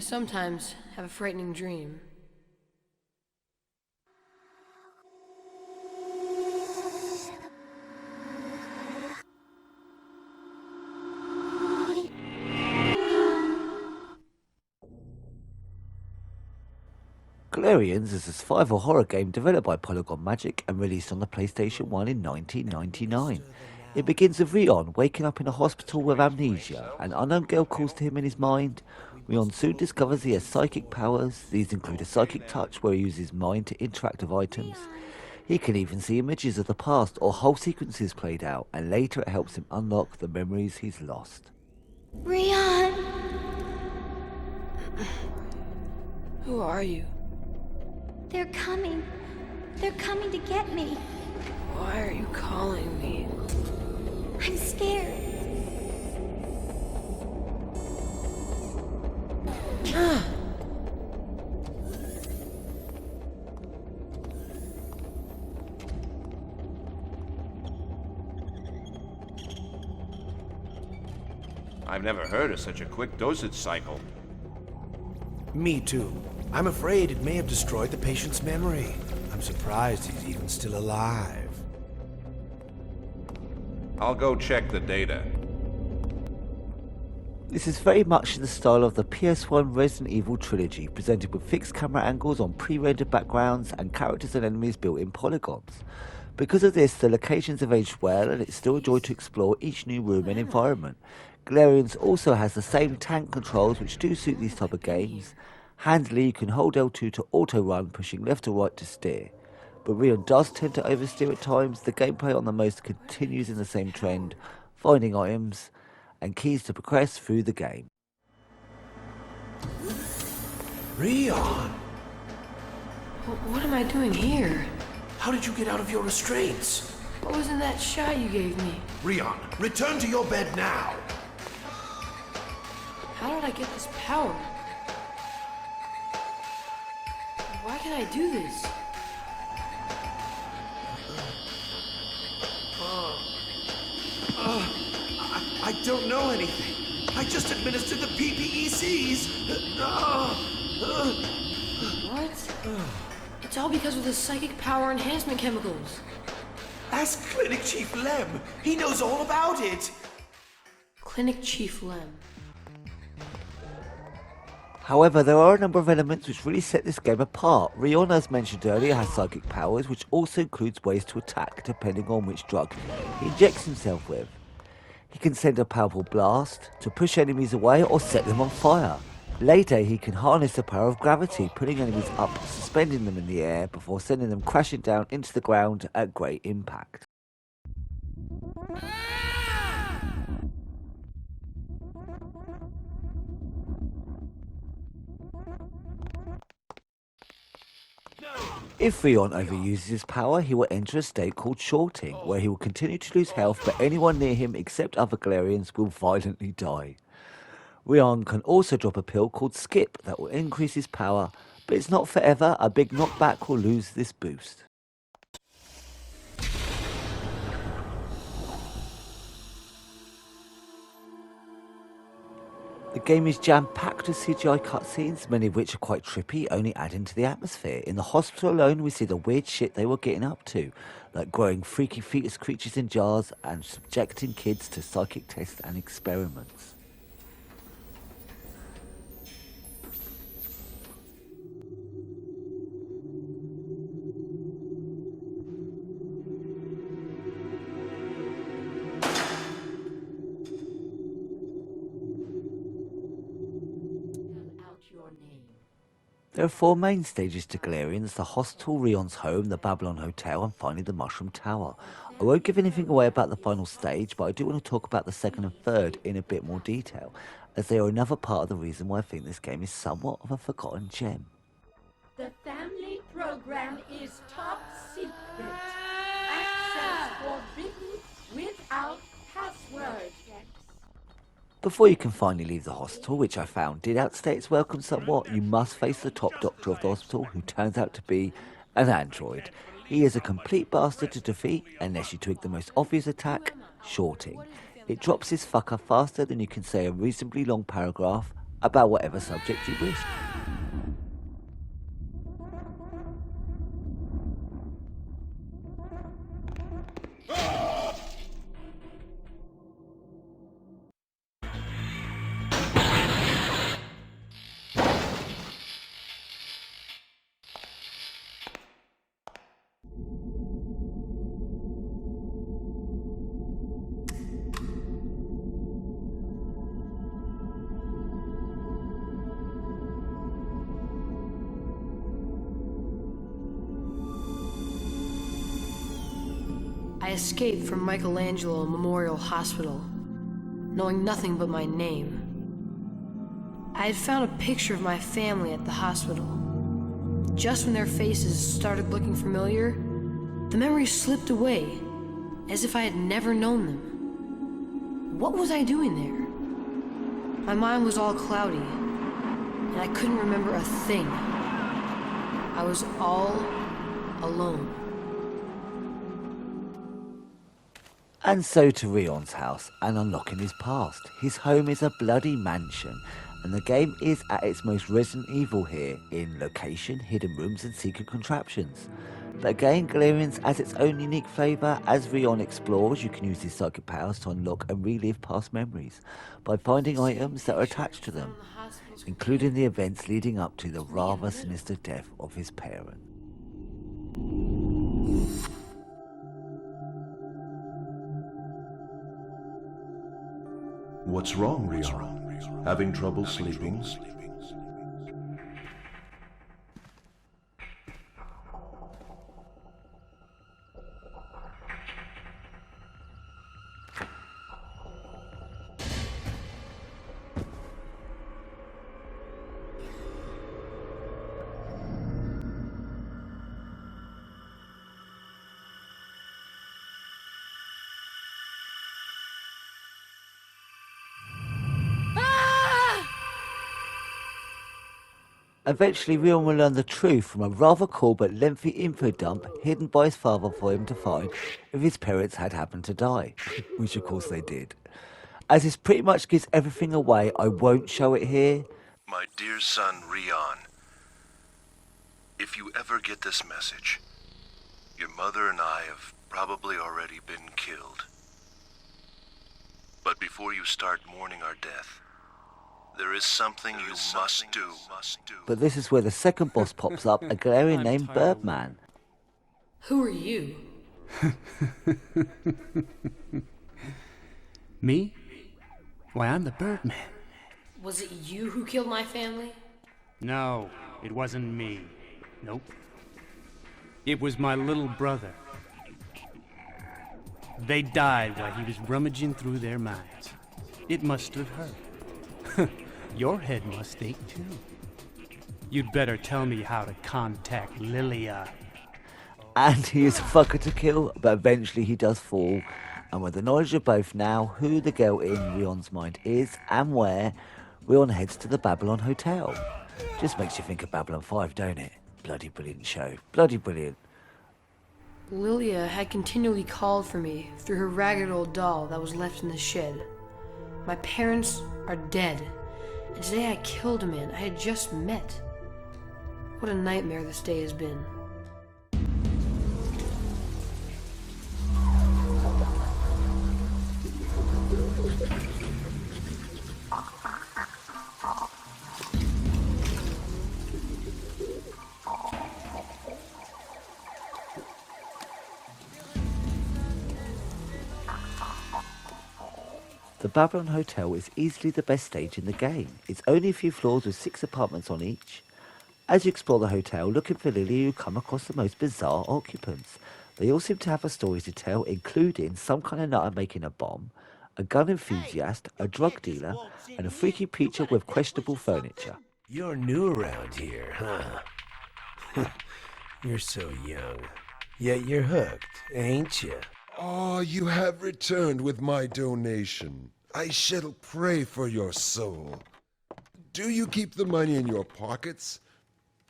I sometimes have a frightening dream. Galerians is a survival horror game developed by Polygon Magic and released on the PlayStation 1 in 1999. It begins with Rion waking up in a hospital with amnesia. An unknown girl calls to him in his mind. Rion soon discovers he has psychic powers. These include a psychic touch where he uses his mind to interact with items. He can even see images of the past or whole sequences played out, and later it helps him unlock the memories he's lost. Rion! Who are you? They're coming. They're coming to get me. Why are you calling me? I'm scared. I've never heard of such a quick dosage cycle. Me too. I'm afraid it may have destroyed the patient's memory. I'm surprised he's even still alive. I'll go check the data. This is very much in the style of the PS1 Resident Evil trilogy, presented with fixed camera angles on pre-rendered backgrounds and characters and enemies built in polygons. Because of this, the locations have aged well and it's still a joy to explore each new room and environment. Galerians also has the same tank controls which do suit these type of games. Handily, you can hold L2 to auto-run, pushing left or right to steer. But Rion does tend to oversteer at times. The gameplay on the most continues in the same trend, finding items and keys to progress through the game. Rion! What am I doing here? How did you get out of your restraints? What was in that shot you gave me? Rion, return to your bed now! How did I get this power? Why can I do this? I don't know anything. I just administered the PPECs. What? It's all because of the psychic power enhancement chemicals. Ask Clinic Chief Lem. He knows all about it. Clinic Chief Lem. However, there are a number of elements which really set this game apart. Rion, as mentioned earlier, has psychic powers, which also includes ways to attack depending on which drug he injects himself with. He can send a powerful blast to push enemies away or set them on fire. Later, he can harness the power of gravity, putting enemies up, suspending them in the air before sending them crashing down into the ground at great impact. If Rion overuses his power, he will enter a state called shorting, where he will continue to lose health, but anyone near him except other Galerians will violently die. Rion can also drop a pill called Skip that will increase his power, but it's not forever. A big knockback will lose this boost. The game is jam-packed with CGI cutscenes, many of which are quite trippy, only adding to the atmosphere. In the hospital alone, we see the weird shit they were getting up to, like growing freaky fetus creatures in jars and subjecting kids to psychic tests and experiments. There are 4 main stages to Galerians: the hospital, Rion's home, the Babylon Hotel, and finally the Mushroom Tower. I won't give anything away about the final stage, but I do want to talk about the second and third in a bit more detail, as they are another part of the reason why I think this game is somewhat of a forgotten gem. The family program is top secret. Access forbidden without password. Before you can finally leave the hospital, which I found did outstay its welcome somewhat, you must face the top doctor of the hospital, who turns out to be an android. He is a complete bastard to defeat, unless you twig the most obvious attack, shorting. It drops his fucker faster than you can say a reasonably long paragraph, about whatever subject you wish. I escaped from Michelangelo Memorial Hospital, knowing nothing but my name. I had found a picture of my family at the hospital. Just when their faces started looking familiar, the memory slipped away, as if I had never known them. What was I doing there? My mind was all cloudy, and I couldn't remember a thing. I was all alone. And so to Rion's house and unlocking his past. His home is a bloody mansion, and the game is at its most Resident Evil here in location, hidden rooms and secret contraptions. But again, Galerians has its own unique flavour. As Rion explores, you can use his psychic powers to unlock and relive past memories by finding items that are attached to them, including the events leading up to the rather sinister death of his parent. What's wrong, Rion? Having trouble sleeping? Eventually, Rion will learn the truth from a rather cool but lengthy info dump hidden by his father for him to find if his parents had happened to die, which of course they did. As this pretty much gives everything away, I won't show it here. My dear son, Rion, if you ever get this message, your mother and I have probably already been killed. But before you start mourning our death, there is something you must do. But this is where the second boss pops up, a Galerian named Birdman. Who are you? Me? Why, I'm the Birdman. Was it you who killed my family? No, it wasn't me. Nope. It was my little brother. They died while he was rummaging through their minds. It must have hurt. Your head must ache too. You'd better tell me how to contact Lilia. And he is a fucker to kill, but eventually he does fall. And with the knowledge of both now who the girl in Rion's mind is and where, Rion heads to the Babylon Hotel. Just makes you think of Babylon 5, don't it? Bloody brilliant show. Bloody brilliant. Lilia had continually called for me through her ragged old doll that was left in the shed. My parents are dead, and today I killed a man I had just met. What a nightmare this day has been. The Babylon Hotel is easily the best stage in the game. It's only a few floors with 6 apartments on each. As you explore the hotel, looking for Lily, you come across the most bizarre occupants. They all seem to have a story to tell, including some kind of nutter making a bomb, a gun enthusiast, a drug dealer, and a freaky preacher with questionable furniture. You're new around here, huh? You're so young. Yet you're hooked, ain't you? Oh, you have returned with my donation. I shall pray for your soul. Do you keep the money in your pockets?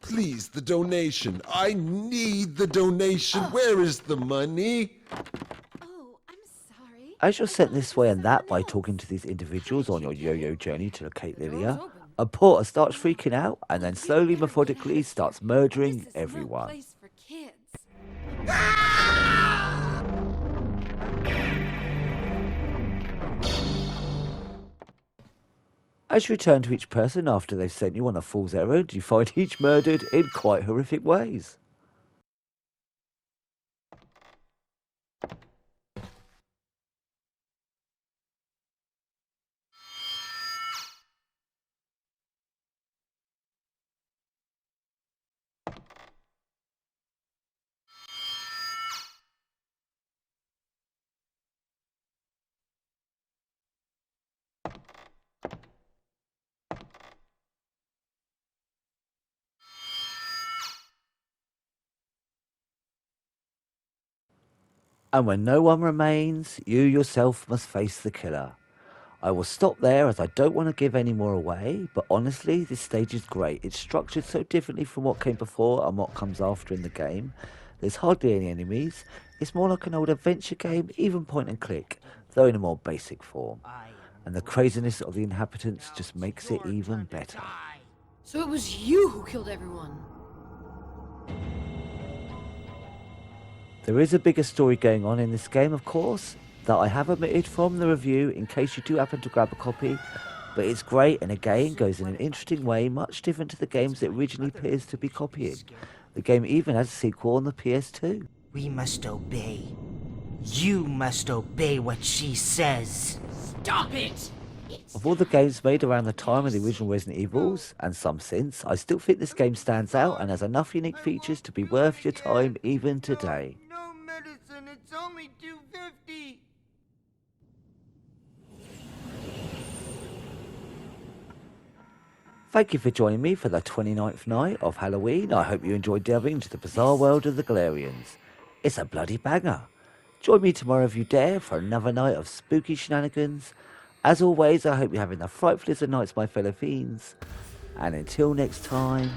Please, the donation. I need the donation. Where is the money? Oh, I'm sorry. As you're sent this way and that by talking to these individuals on your yo-yo journey to locate Lilia, And Porter starts freaking out and then slowly, methodically starts murdering everyone. For kids. As you return to each person after they've sent you on a fool's errand, you find each murdered in quite horrific ways. And when no one remains, you yourself must face the killer. I will stop there as I don't want to give any more away, but honestly, this stage is great. It's structured so differently from what came before and what comes after in the game. There's hardly any enemies. It's more like an old adventure game, even point and click, though in a more basic form. And the craziness of the inhabitants just makes it even better. So it was you who killed everyone. There is a bigger story going on in this game, of course, that I have omitted from the review in case you do happen to grab a copy, but it's great and again goes in an interesting way, much different to the games it originally appears to be copying. The game even has a sequel on the PS2. We must obey. You must obey what she says. Stop it! Of all the games made around the time of the original Resident Evils, and some since, I still think this game stands out and has enough unique features to be worth your time even today. No medicine, it's only $2.50. Thank you for joining me for the 29th night of Halloween. I hope you enjoyed delving into the bizarre world of the Galerians. It's a bloody banger. Join me tomorrow if you dare for another night of spooky shenanigans. As always, I hope you're having the frightfulest of nights, my fellow fiends. And until next time...